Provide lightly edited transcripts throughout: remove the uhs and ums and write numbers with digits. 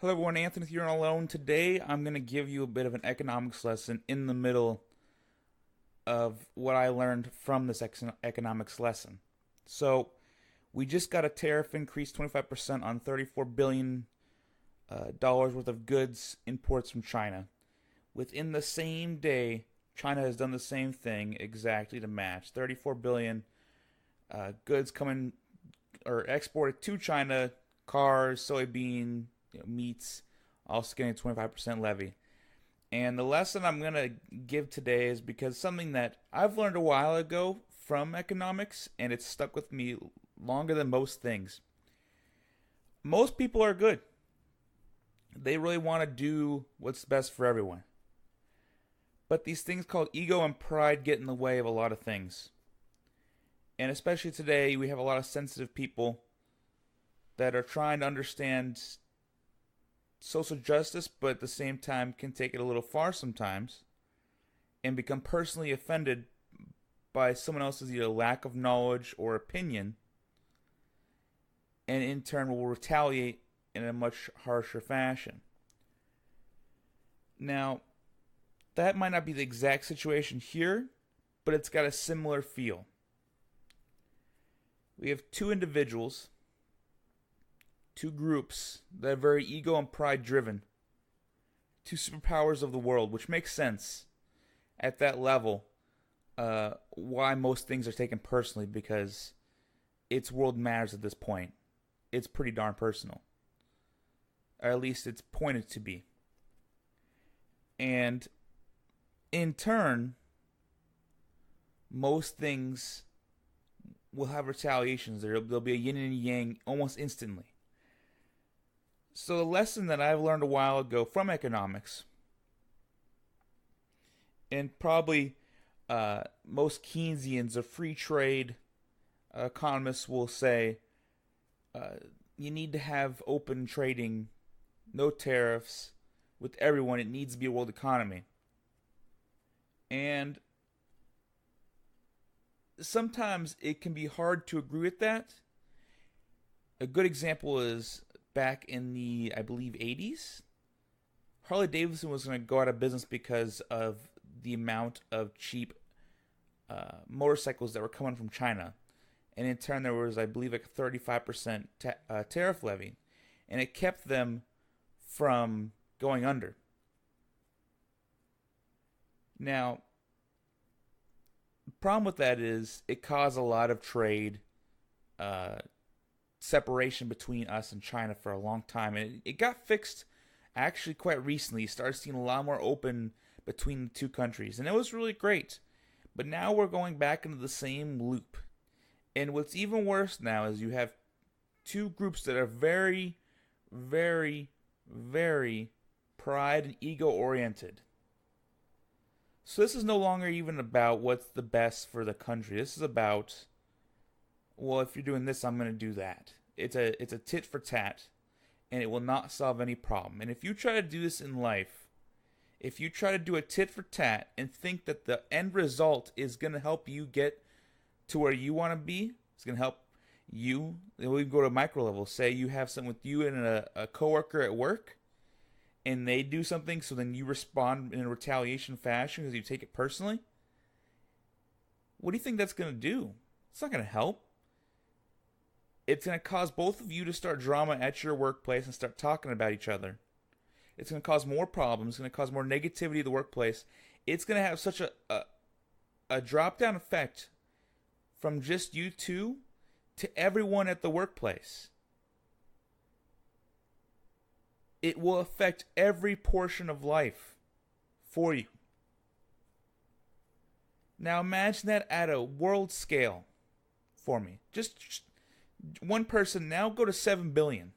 Hello everyone, Anthony here on Alone. Today I'm going to give you a bit of an economics lesson in the middle of what I learned from this economics lesson. So, we just got a tariff increase 25% on $34 billion worth of goods imports from China. Within the same day, China has done the same thing exactly to match. 34 billion goods coming or exported to China, cars, soybean, meats, also getting a 25% levy. And the lesson I'm going to give today is because something that I've learned a while ago from economics, and it's stuck with me longer than most things. Most people are good. They really want to do what's best for everyone. But these things called ego and pride get in the way of a lot of things. And especially today, we have a lot of sensitive people that are trying to understand social justice, but at the same time can take it a little far sometimes and become personally offended by someone else's either lack of knowledge or opinion, and in turn will retaliate in a much harsher fashion. Now, that might not be the exact situation here, but it's got a similar feel. We have two individuals, two groups that are very ego and pride driven, two superpowers of the world, which makes sense at that level. Why most things are taken personally, because its world matters at this point. It's pretty darn personal, or at least it's pointed to be. And in turn, most things will have retaliations. There'll be a yin and yang almost instantly. So the lesson that I've learned a while ago from economics, and probably most Keynesians or free trade economists will say, you need to have open trading, no tariffs with everyone. It needs to be a world economy. And sometimes it can be hard to agree with that. A good example is back in the, I believe, 80s. Harley Davidson was going to go out of business because of the amount of cheap motorcycles that were coming from China. And in turn, there was, I believe, like a 35% tariff levy. And it kept them from going under. Now, the problem with that is it caused a lot of trade separation between us and China for a long time. And it got fixed actually quite recently. You started seeing a lot more open between the two countries. And it was really great. But now we're going back into the same loop. And what's even worse now is you have two groups that are very, very, very pride and ego oriented. So this is no longer even about what's the best for the country. This is about, well, if you're doing this, I'm going to do that. It's a tit for tat, and it will not solve any problem. And if you try to do this in life, if you try to do a tit for tat and think that the end result is going to help you get to where you want to be, it's going to help you. Then we go to micro level. Say you have something with you and a coworker at work, and they do something, so then you respond in a retaliation fashion because you take it personally. What do you think that's going to do? It's not going to help. It's going to cause both of you to start drama at your workplace and start talking about each other. It's going to cause more problems. It's going to cause more negativity in the workplace. It's going to have such a drop-down effect from just you two to everyone at the workplace. It will affect every portion of life for you. Now imagine that at a world scale for me. Just one person. Now go to 7 billion.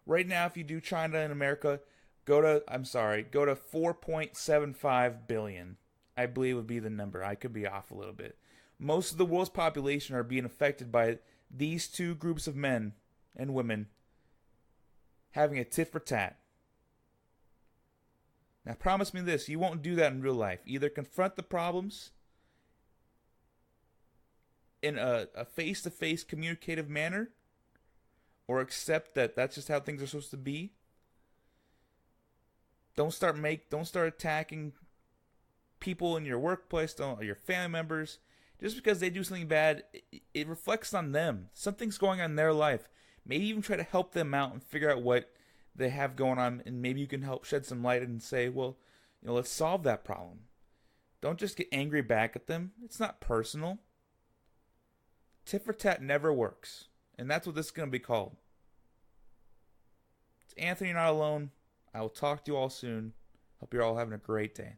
Right now, if you do China and America, go to 4.75 billion. I believe would be the number. I could be off a little bit. Most of the world's population are being affected by these two groups of men and women having a tit for tat. Now promise me this, you won't do that in real life. Either confront the problems in a face-to-face communicative manner, or accept that that's just how things are supposed to be, Don't start attacking people in your workplace, don't, or your family members. Just because they do something bad, it reflects on them. Something's going on in their life. Maybe even try to help them out and figure out what they have going on, and maybe you can help shed some light and say, well, let's solve that problem. Don't just get angry back at them. It's not personal. Tit for tat never works. And that's what this is going to be called. It's Anthony, You're Not Alone. I will talk to you all soon. Hope you're all having a great day.